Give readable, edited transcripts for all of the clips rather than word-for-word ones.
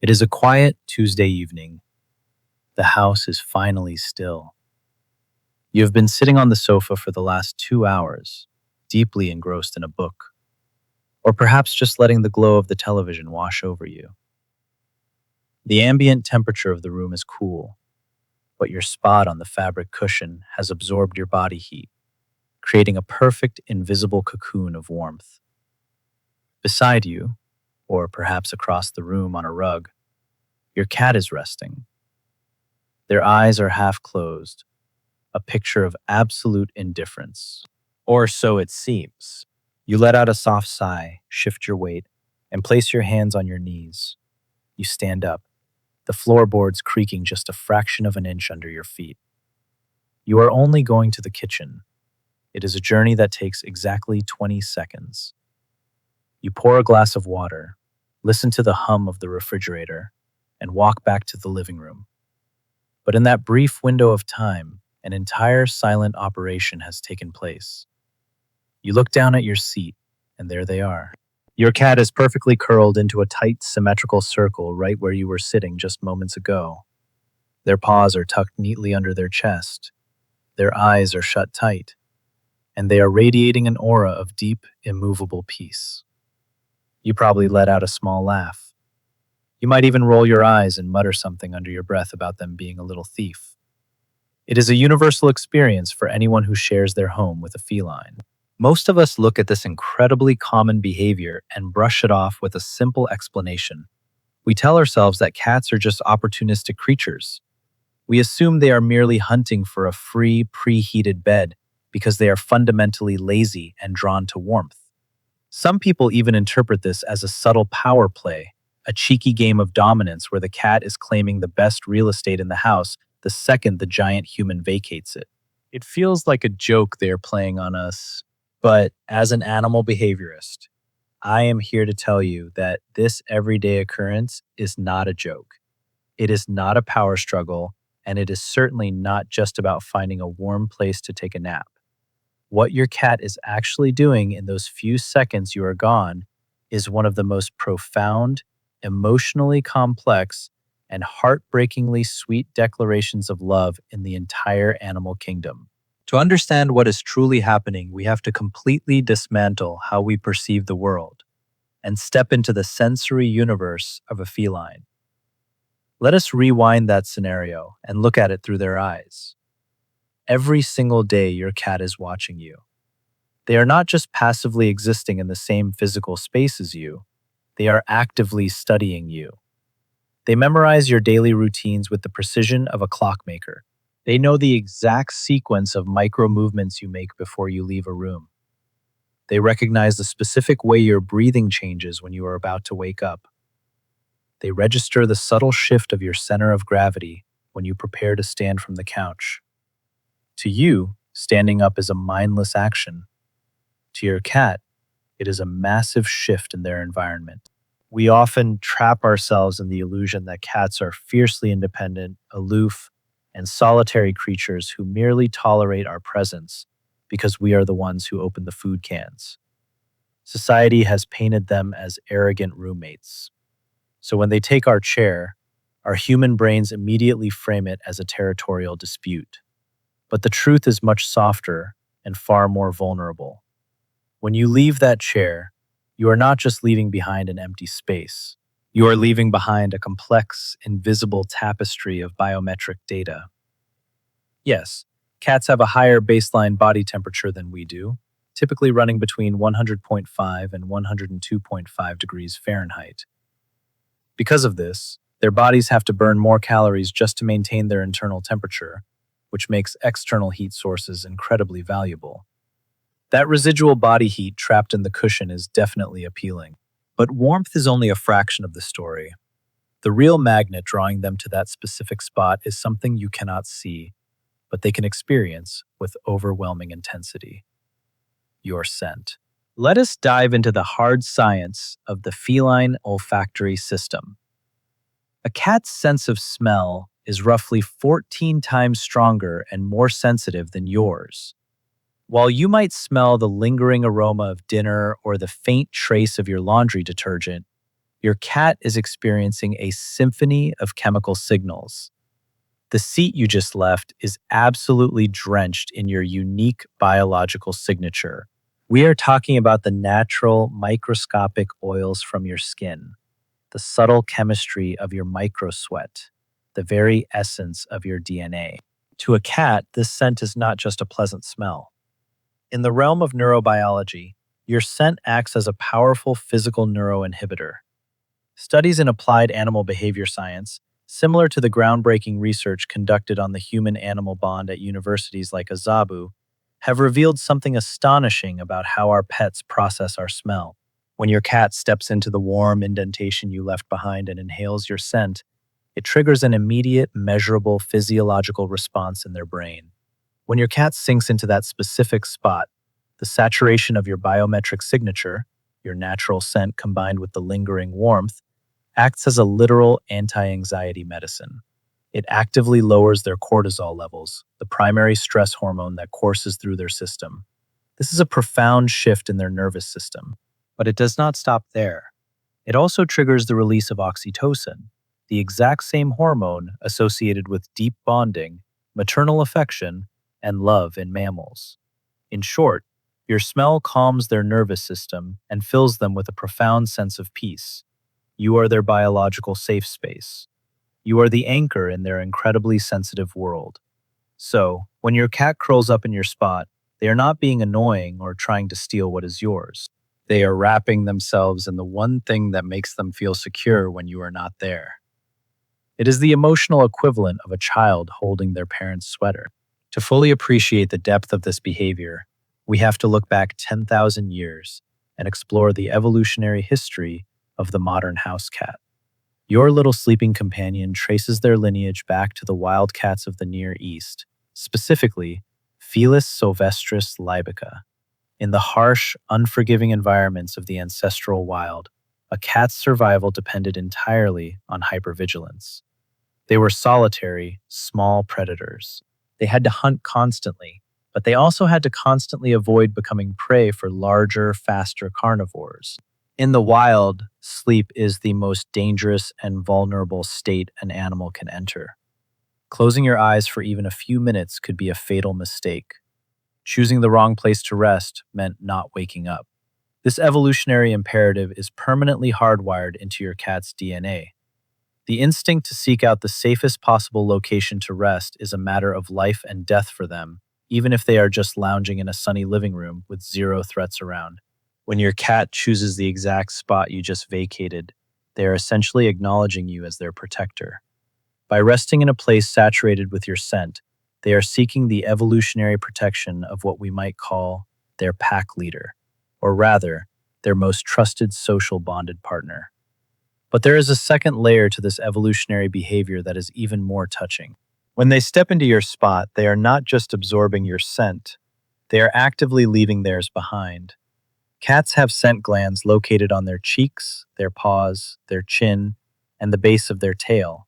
It is a quiet Tuesday evening. The house is finally still. You have been sitting on the sofa for the last 2 hours, deeply engrossed in a book, or perhaps just letting the glow of the television wash over you. The ambient temperature of the room is cool, but your spot on the fabric cushion has absorbed your body heat, creating a perfect invisible cocoon of warmth. Beside you, or perhaps across the room on a rug, your cat is resting. Their eyes are half closed, a picture of absolute indifference. Or so it seems. You let out a soft sigh, shift your weight, and place your hands on your knees. You stand up, the floorboards creaking just a fraction of an inch under your feet. You are only going to the kitchen. It is a journey that takes exactly 20 seconds. You pour a glass of water, listen to the hum of the refrigerator, and walk back to the living room. But in that brief window of time, an entire silent operation has taken place. You look down at your seat, and there they are. Your cat is perfectly curled into a tight, symmetrical circle right where you were sitting just moments ago. Their paws are tucked neatly under their chest. Their eyes are shut tight, and they are radiating an aura of deep, immovable peace. You probably let out a small laugh. You might even roll your eyes and mutter something under your breath about them being a little thief. It is a universal experience for anyone who shares their home with a feline. Most of us look at this incredibly common behavior and brush it off with a simple explanation. We tell ourselves that cats are just opportunistic creatures. We assume they are merely hunting for a free, preheated bed because they are fundamentally lazy and drawn to warmth. Some people even interpret this as a subtle power play, a cheeky game of dominance where the cat is claiming the best real estate in the house the second the giant human vacates it. It feels like a joke they are playing on us, but as an animal behaviorist, I am here to tell you that this everyday occurrence is not a joke. It is not a power struggle, and it is certainly not just about finding a warm place to take a nap. What your cat is actually doing in those few seconds you are gone is one of the most profound, emotionally complex, and heartbreakingly sweet declarations of love in the entire animal kingdom. To understand what is truly happening, we have to completely dismantle how we perceive the world and step into the sensory universe of a feline. Let us rewind that scenario and look at it through their eyes. Every single day, your cat is watching you. They are not just passively existing in the same physical space as you, they are actively studying you. They memorize your daily routines with the precision of a clockmaker. They know the exact sequence of micro movements you make before you leave a room. They recognize the specific way your breathing changes when you are about to wake up. They register the subtle shift of your center of gravity when you prepare to stand from the couch. To you, standing up is a mindless action. To your cat, it is a massive shift in their environment. We often trap ourselves in the illusion that cats are fiercely independent, aloof, and solitary creatures who merely tolerate our presence because we are the ones who open the food cans. Society has painted them as arrogant roommates. So when they take our chair, our human brains immediately frame it as a territorial dispute. But the truth is much softer and far more vulnerable. When you leave that chair, you are not just leaving behind an empty space. You are leaving behind a complex, invisible tapestry of biometric data. Yes, cats have a higher baseline body temperature than we do, typically running between 100.5 and 102.5 degrees Fahrenheit. Because of this, their bodies have to burn more calories just to maintain their internal temperature, which makes external heat sources incredibly valuable. That residual body heat trapped in the cushion is definitely appealing. But warmth is only a fraction of the story. The real magnet drawing them to that specific spot is something you cannot see, but they can experience with overwhelming intensity: your scent. Let us dive into the hard science of the feline olfactory system. A cat's sense of smell is roughly 14 times stronger and more sensitive than yours. While you might smell the lingering aroma of dinner or the faint trace of your laundry detergent, Your cat is experiencing a symphony of chemical signals. The seat you just left is absolutely drenched in your unique biological signature. We are talking about the natural, microscopic oils from your skin, the subtle chemistry of your microsweat, the very essence of your DNA. To a cat, this scent is not just a pleasant smell. In the realm of neurobiology, your scent acts as a powerful physical neuroinhibitor. Studies in applied animal behavior science, similar to the groundbreaking research conducted on the human animal bond at universities like Azabu, have revealed something astonishing about how our pets process our smell. When your cat steps into the warm indentation you left behind and inhales your scent, it triggers an immediate, measurable physiological response in their brain. When your cat sinks into that specific spot, the saturation of your biometric signature, your natural scent combined with the lingering warmth, acts as a literal anti-anxiety medicine. It actively lowers their cortisol levels, the primary stress hormone that courses through their system. This is a profound shift in their nervous system. But it does not stop there. It also triggers the release of oxytocin, the exact same hormone associated with deep bonding, maternal affection, and love in mammals. In short, your smell calms their nervous system and fills them with a profound sense of peace. You are their biological safe space. You are the anchor in their incredibly sensitive world. So, when your cat curls up in your spot, they are not being annoying or trying to steal what is yours. They are wrapping themselves in the one thing that makes them feel secure when you are not there. It is the emotional equivalent of a child holding their parent's sweater. To fully appreciate the depth of this behavior, we have to look back 10,000 years and explore the evolutionary history of the modern house cat. Your little sleeping companion traces their lineage back to the wild cats of the Near East, specifically Felis sylvestris libica. In the harsh, unforgiving environments of the ancestral wild, a cat's survival depended entirely on hypervigilance. They were solitary, small predators. They had to hunt constantly, but they also had to constantly avoid becoming prey for larger, faster carnivores. In the wild, sleep is the most dangerous and vulnerable state an animal can enter. Closing your eyes for even a few minutes could be a fatal mistake. Choosing the wrong place to rest meant not waking up. This evolutionary imperative is permanently hardwired into your cat's DNA. The instinct to seek out the safest possible location to rest is a matter of life and death for them, even if they are just lounging in a sunny living room with zero threats around. When your cat chooses the exact spot you just vacated, they are essentially acknowledging you as their protector. By resting in a place saturated with your scent, they are seeking the evolutionary protection of what we might call their pack leader, or rather, their most trusted social bonded partner. But there is a second layer to this evolutionary behavior that is even more touching. When they step into your spot, they are not just absorbing your scent, they are actively leaving theirs behind. Cats have scent glands located on their cheeks, their paws, their chin, and the base of their tail.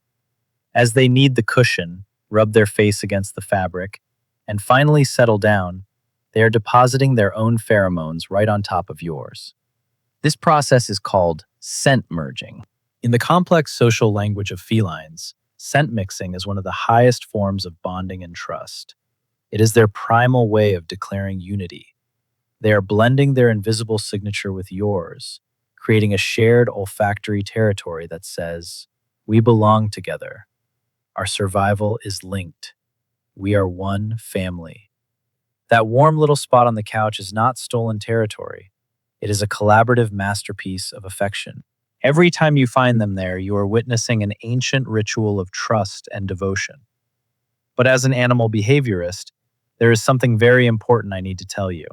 As they knead the cushion, rub their face against the fabric, and finally settle down, they are depositing their own pheromones right on top of yours. This process is called scent merging. In the complex social language of felines, scent mixing is one of the highest forms of bonding and trust. It is their primal way of declaring unity. They are blending their invisible signature with yours, creating a shared olfactory territory that says, "We belong together. Our survival is linked. We are one family." That warm little spot on the couch is not stolen territory. It is a collaborative masterpiece of affection. Every time you find them there, you are witnessing an ancient ritual of trust and devotion. But as an animal behaviorist, there is something very important I need to tell you.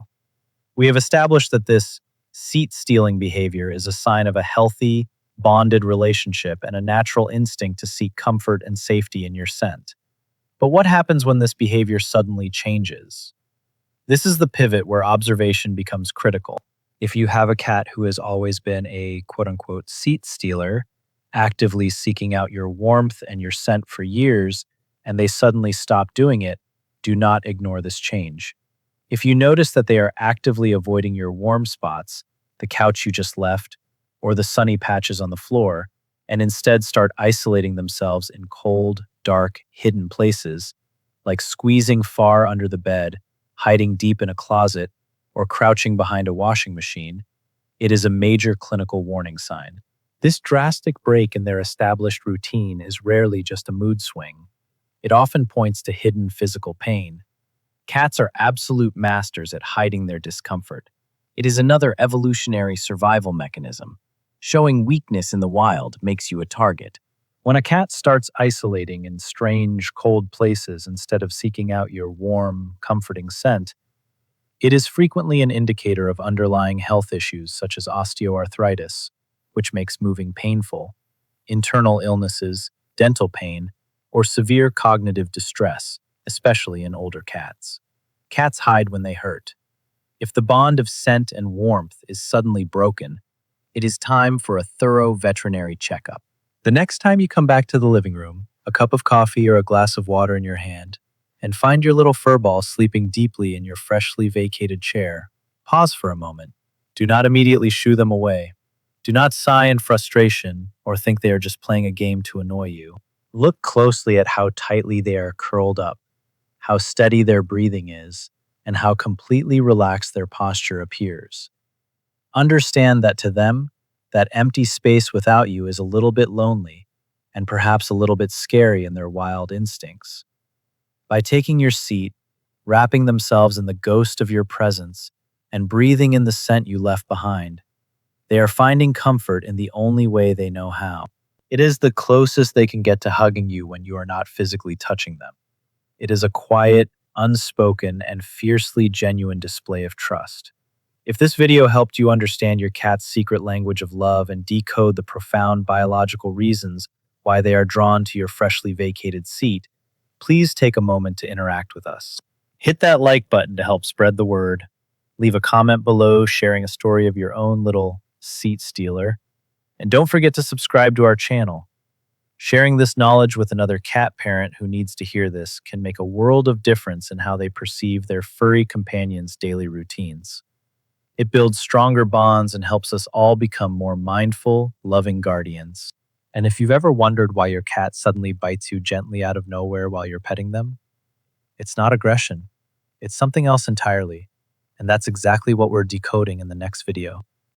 We have established that this seat-stealing behavior is a sign of a healthy, bonded relationship and a natural instinct to seek comfort and safety in your scent. But what happens when this behavior suddenly changes? This is the pivot where observation becomes critical. If you have a cat who has always been a quote-unquote seat stealer, actively seeking out your warmth and your scent for years, and they suddenly stop doing it, do not ignore this change. If you notice that they are actively avoiding your warm spots, the couch you just left, or the sunny patches on the floor, and instead start isolating themselves in cold, dark, hidden places, like squeezing far under the bed, hiding deep in a closet, or crouching behind a washing machine, it is a major clinical warning sign. This drastic break in their established routine is rarely just a mood swing. It often points to hidden physical pain. Cats are absolute masters at hiding their discomfort. It is another evolutionary survival mechanism. Showing weakness in the wild makes you a target. When a cat starts isolating in strange, cold places instead of seeking out your warm, comforting scent, it is frequently an indicator of underlying health issues such as osteoarthritis, which makes moving painful, internal illnesses, dental pain, or severe cognitive distress, especially in older cats. Cats hide when they hurt. If the bond of scent and warmth is suddenly broken, it is time for a thorough veterinary checkup. The next time you come back to the living room, a cup of coffee or a glass of water in your hand, and find your little furball sleeping deeply in your freshly vacated chair, pause for a moment. Do not immediately shoo them away. Do not sigh in frustration or think they are just playing a game to annoy you. Look closely at how tightly they are curled up, how steady their breathing is, and how completely relaxed their posture appears. Understand that to them, that empty space without you is a little bit lonely and perhaps a little bit scary in their wild instincts. By taking your seat, wrapping themselves in the ghost of your presence, and breathing in the scent you left behind, they are finding comfort in the only way they know how. It is the closest they can get to hugging you when you are not physically touching them. It is a quiet, unspoken, and fiercely genuine display of trust. If this video helped you understand your cat's secret language of love and decode the profound biological reasons why they are drawn to your freshly vacated seat, please take a moment to interact with us. Hit that like button to help spread the word. Leave a comment below sharing a story of your own little seat stealer. And don't forget to subscribe to our channel. Sharing this knowledge with another cat parent who needs to hear this can make a world of difference in how they perceive their furry companions' daily routines. It builds stronger bonds and helps us all become more mindful, loving guardians. And if you've ever wondered why your cat suddenly bites you gently out of nowhere while you're petting them, it's not aggression. It's something else entirely. And that's exactly what we're decoding in the next video.